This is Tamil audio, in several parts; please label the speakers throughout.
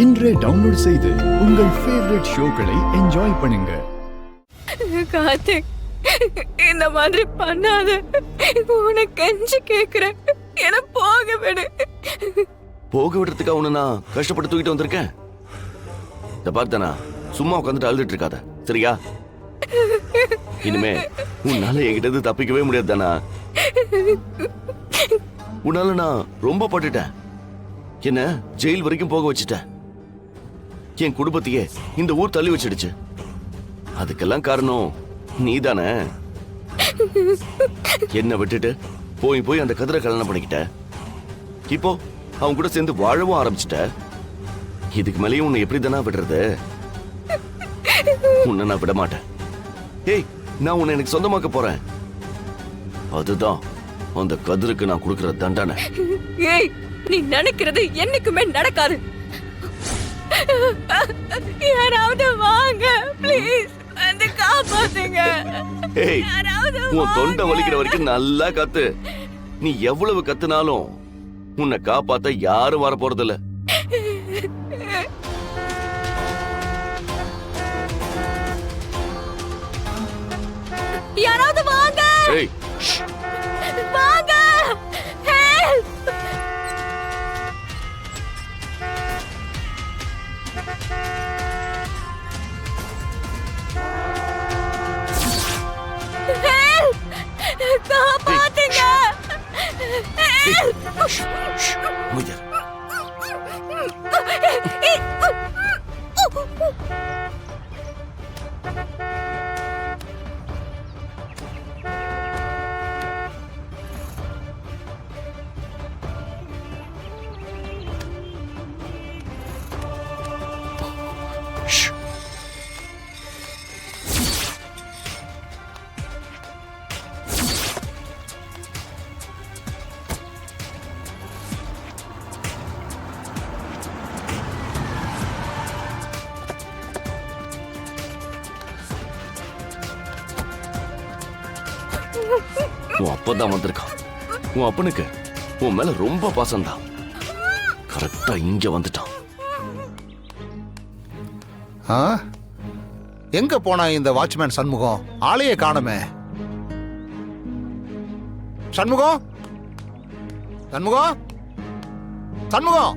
Speaker 1: இன்றே டவுன்லோட் செய்து உங்கள் ஃபேவரட் ஷோக்களை என்ஜாய் பண்ணுங்க.
Speaker 2: கார்த்திக், இந்த மாதிரி பண்ணாத, உனக்கு கெஞ்சி கேக்குறேன், என்ன போக விடு.
Speaker 3: போக விடுறதுக்கு அவனை நான் கஷ்டப்பட்டு தூக்கிட்டு வந்திருக்கேன். இத பார்த்தனா சும்மா உட்காந்துட்டு அழுதுட்டு இருக்காத, சரியா? இனிமே உன்னால என்கிட்ட தப்பிக்கவே முடியாது தானா. உன்னால நான் ரொம்ப பட்டுட்டேன். என்ன ஜெயில் வரைக்கும் போக வச்சுட்டேன். என் குடும்பத்தையே இந்த ஊர் தள்ளி வச்சிடுச்சு. அதுக்கெல்லாம் காரணம் நீதானே. என்ன விட்டுட்டு போய் போய் அந்த கதிரை கல்யாணம் பண்ணிக்கிட்ட. இப்போ அவங்க கூட சேர்ந்து வாழவும் ஆரம்பிச்சிட்ட. இதுக்கு மேலேயும் உன்னை எப்படி தானே விடுறது? உன்னை நான் விட மாட்டேன். ஏய், நான் உன்னை எனக்கு சொந்தமாக்க போறேன். அதுதான் அந்த கதிருக்கு நான் கொடுக்கிற தண்டனை.
Speaker 2: ஏய், நீ நினைக்கிறது என்னைக்குமே நடக்காது. யாராவது வாங்க ப்ளீஸ், வந்து காப்பாத்துங்க.
Speaker 3: ஏய், உன் தொண்டை வலிக்கிற வரைக்கும் நல்லா கத்து. நீ எவ்வளவு கத்துனாலும் உன்னை காப்பாத்த யாரும் வர போறது இல்ல.
Speaker 2: யாராவது வாங்க.
Speaker 3: ஏய்,
Speaker 2: வாங்க. ஹெல்ப். ஹெல்ப். காப்பாத்துங்க. ஹெல்ப்.
Speaker 3: அமைதியா இரு. உன் அப்பதான் வந்திருக்கான். உன் அப்பனுக்கு உன் மேல ரொம்ப பாசம்தான். கரெக்டா இங்க வந்துட்டான்.
Speaker 4: எங்க போனா இந்த வாட்ச்மேன் சண்முகம்? ஆளையே காணுமே. சண்முகம், சண்முகம், சண்முகம்.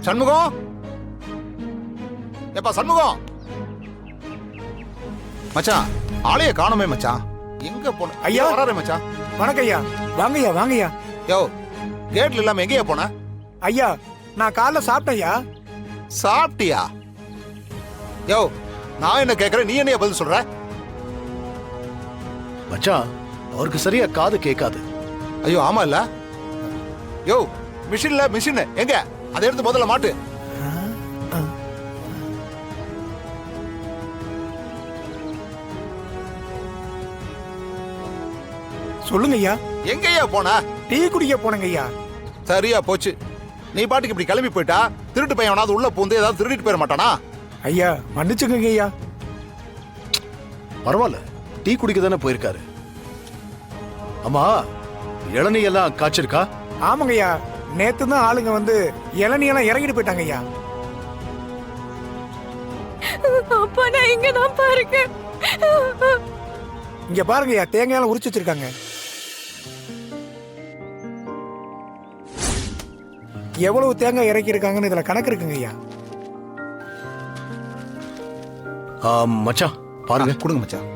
Speaker 4: சண்முகம், எப்பா சண்முகம். மச்சான், ஆளையே காணுமே மச்சான். எங்க போன?
Speaker 5: ஐயா
Speaker 4: வராரு மச்சான்.
Speaker 5: வணக்கம் ஐயா. வாங்கய்யா வாங்கய்யா.
Speaker 4: யோ, கேட்ல இல்லாம எங்கேயா போன?
Speaker 5: ஐயா, நான் காலைல சாப்பிட்டேன்யா.
Speaker 4: சாப்பிட்டியா? யோ, நான் என்ன கேக்குறேன், நீ என்ன பதில் சொல்ற?
Speaker 6: மச்சான், அவருக்கு சரியா காது கேட்காது.
Speaker 4: ஐயோ ஆமா இல்ல. யோ, மிஷின் எங்க? அதை எடுத்து முதல்ல மாட்டு.
Speaker 5: சொல்லுங்க ஐயா.
Speaker 4: எங்கயா போன?
Speaker 5: டீ குடிக்க போனங்க ஐயா.
Speaker 4: சரியா போச்சு. நீ பாட்டுக்கு இப்படி கிளம்பி போயிட்டா திருட்டு பையனாவது உள்ள பூந்து ஏதாவது திருடிட்டு போயிட மாட்டானா?
Speaker 5: ஐயா மன்னிச்சுங்க ஐயா.
Speaker 6: பரவாயில்ல, டீ குடிக்க தானே போயிருக்காரு. அம்மா, இளநீ எல்லாம் காய்ச்சிருக்கா?
Speaker 5: ஆமாங்க ஐயா, நேத்து தான் ஆளுங்க வந்து இளநீயெல்லாம் இறங்கிட்டு போயிட்டாங்க ஐயா.
Speaker 2: அப்பா, நான் இங்க தான் பாருங்க.
Speaker 5: இங்க பாருங்க ஐயா, தேங்காயெல்லாம் உரிச்சு வச்சிருக்காங்க. எவ்வளவு தேங்காய் இறக்கி இருக்காங்கன்னு இதுல கணக்கு இருக்குங்க ஐயா.
Speaker 6: மச்சான் பாருங்க.
Speaker 4: கொடுங்க மச்சான்.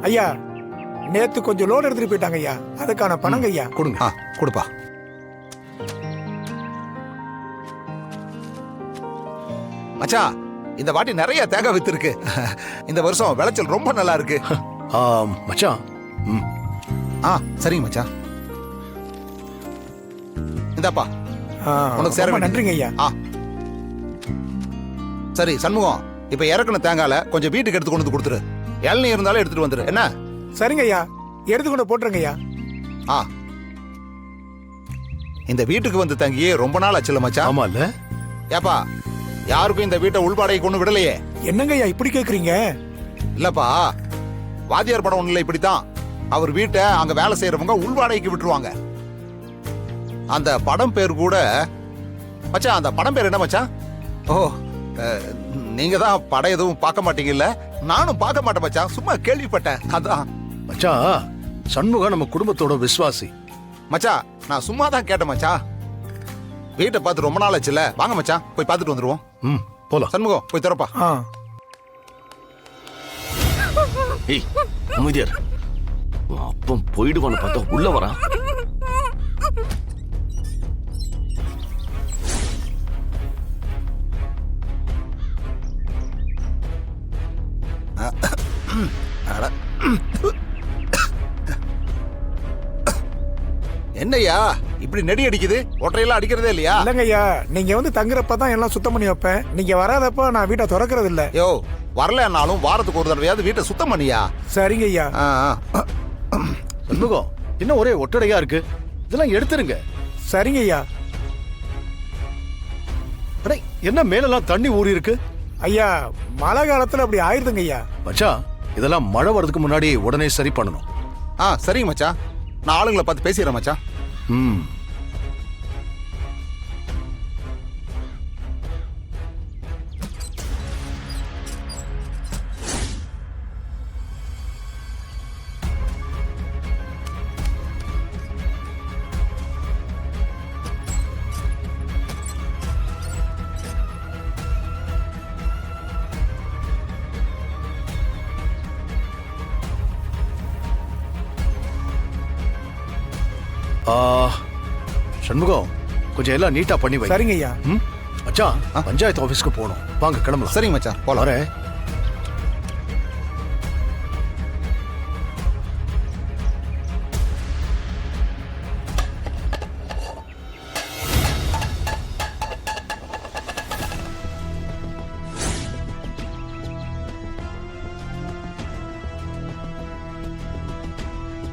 Speaker 5: ஐயா, நேத்து கொஞ்சம் லோன் எடுத்துட்டு போயிட்டாங்க ஐயா, அதுக்கான பணங்க ஐயா.
Speaker 4: கொடுங்க. கொடுப்பா. மச்சான், இந்த வாட்டி நிறைய தேங்காய் வித்து இருக்கு. இந்த வருஷம் விளைச்சல் ரொம்ப நல்லா இருக்கு.
Speaker 6: மச்சான்.
Speaker 4: சரிங்க மச்சான். இந்தாப்பா, உனக்கு சேர
Speaker 5: ரொம்ப நன்றிங்க ஐயா.
Speaker 4: சரி சண்முகம், இப்ப இறக்குன தேங்கால கொஞ்சம் வீட்டுக்கு எடுத்து கொண்டு வந்து கொடுத்துரு. இளநீ இருந்தாலும் எடுத்துட்டு வந்துரு. என்ன?
Speaker 5: சரிங்க ஐயா, எடுத்துக்கொண்டு போட்டுருங்க ஐயா.
Speaker 4: இந்த வீட்டுக்கு வந்து தங்கியே ரொம்ப நாள் ஆச்சுல மச்சான்.
Speaker 6: ஆமா இல்ல?
Speaker 4: ஏப்பா யாருக்கும் இந்த வீட்டை உள்வாடகை கொண்டு விடலையே?
Speaker 5: என்னங்க ஐயா இப்படி கேக்குறீங்க?
Speaker 4: இல்லப்பா, வாத்தியார் படம் ஒண்ணுல இப்படித்தான். அவர் வீட்டை அங்க வேலை செய்யறவங்க உள்வாடகைக்கு விட்டுருவாங்க. அந்த படம் பேர் கூட மச்சான், அந்த படம் பேர் என்ன மச்சான்? ஓ, நீங்க தான் படம் எதுவும் பார்க்க மாட்டீங்கல்ல? நானும் பார்க்க மாட்டேன் மச்சான், சும்மா கேள்விப்பட்டேன் அதான்.
Speaker 6: மச்சான், சண்முகம் நம்ம குடும்பத்தோட விசுவாசி.
Speaker 4: மச்சான் நான் சும்மா தான் கேட்டேன் மச்சான். வீட்டை பார்த்து ரொம்ப நாள் ஆச்சுல, வாங்க மச்சான் போய் பார்த்துட்டு வந்துருவோம்.
Speaker 6: ம், போலாம்.
Speaker 4: சண்முகம் போய் திறப்பா.
Speaker 5: ஆ
Speaker 3: ஏய் அமைதியார், அப்பம் போயிடுவான்னு பார்த்தா உள்ள வரான்.
Speaker 4: என்னய்யா இப்படி நெடி அடிக்குது? ஒற்றையெல்லாம் அடிக்கிறதே இல்லையா?
Speaker 5: இல்லங்க ஐயா, நீங்க வந்து தங்குறப்ப தான் எல்லாம் சுத்தம் பண்ணி வைப்பேன். நீங்க வராதப்ப நான் வீட்டை திறக்கிறது இல்ல.
Speaker 4: யோ, வரலன்னாலும் வாரத்துக்கு ஒரு தடவையாவது வீட்டை சுத்தம் பண்ணியா?
Speaker 5: சரிங்க ஐயா.
Speaker 6: சண்முகம், இன்னும் ஒரே ஒட்டடையா இருக்கு, இதெல்லாம் எடுத்துருங்க.
Speaker 5: சரிங்க ஐயா.
Speaker 6: அடே, என்ன மேலெல்லாம் தண்ணி ஊறி இருக்கு?
Speaker 5: ஐயா மழை காலத்துல அப்படி ஆயிருதுங்க ஐயா.
Speaker 6: மச்சான், இதெல்லாம் மழை வர்றதுக்கு முன்னாடி உடனே சரி பண்ணணும்.
Speaker 4: சரிங்க மச்சான், நான் ஆளுங்களை பார்த்து பேசிடுறேன் மச்சான்.
Speaker 6: ம். சண்முகம், கொஞ்சம் எல்லாம் நீட்டா பண்ணி வை.
Speaker 5: சரிங்க ஐயா.
Speaker 6: ம்? மச்சான், பஞ்சாயத்து ஆபீஸ்க்கு போகணும், வாங்க கிளம்பலாம்.
Speaker 4: சரிங்க மச்சான், போலாம்.
Speaker 6: வரேன்.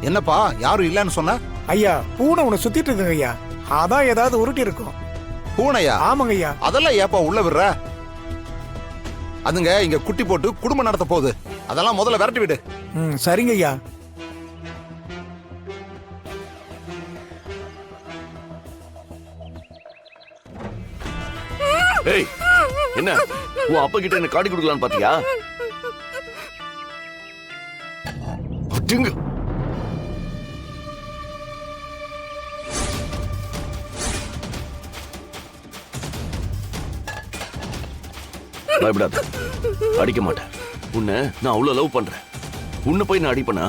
Speaker 4: என்னப்பா யாரும் இல்லன்னு சொன்ன?
Speaker 5: ஐயா பூனை உன்னை சுத்திட்டு இருக்குங்க ஐயா, அதான் ஏதாவது உருட்டி இருக்கும்.
Speaker 4: பூனையா?
Speaker 5: ஆமாங்க ஐயா.
Speaker 4: அதெல்லாம் ஏப்பா உள்ள விடுற? அதுங்க இங்க குட்டி போட்டு குடும்பம் நடத்த போகுது, அதெல்லாம் முதல்ல விரட்டி விடு.
Speaker 5: ம், சரிங்க ஐயா.
Speaker 3: ஏய், என்ன உன் அப்பா கிட்ட என்ன காட்டி கொடுக்கலான்னு பாத்தியா? அடிங்க. பயப்படாத, அடிக்க மாட்டேன். உன்னை நான் அவ்வளவு லவ் பண்றேன். உன்னை போய் நான் அடிப்பேனா?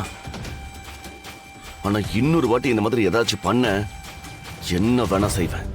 Speaker 3: ஆனா இன்னொரு வாட்டி இந்த மாதிரி ஏதாச்சும் பண்ண என்ன வேணா செய்வேன்.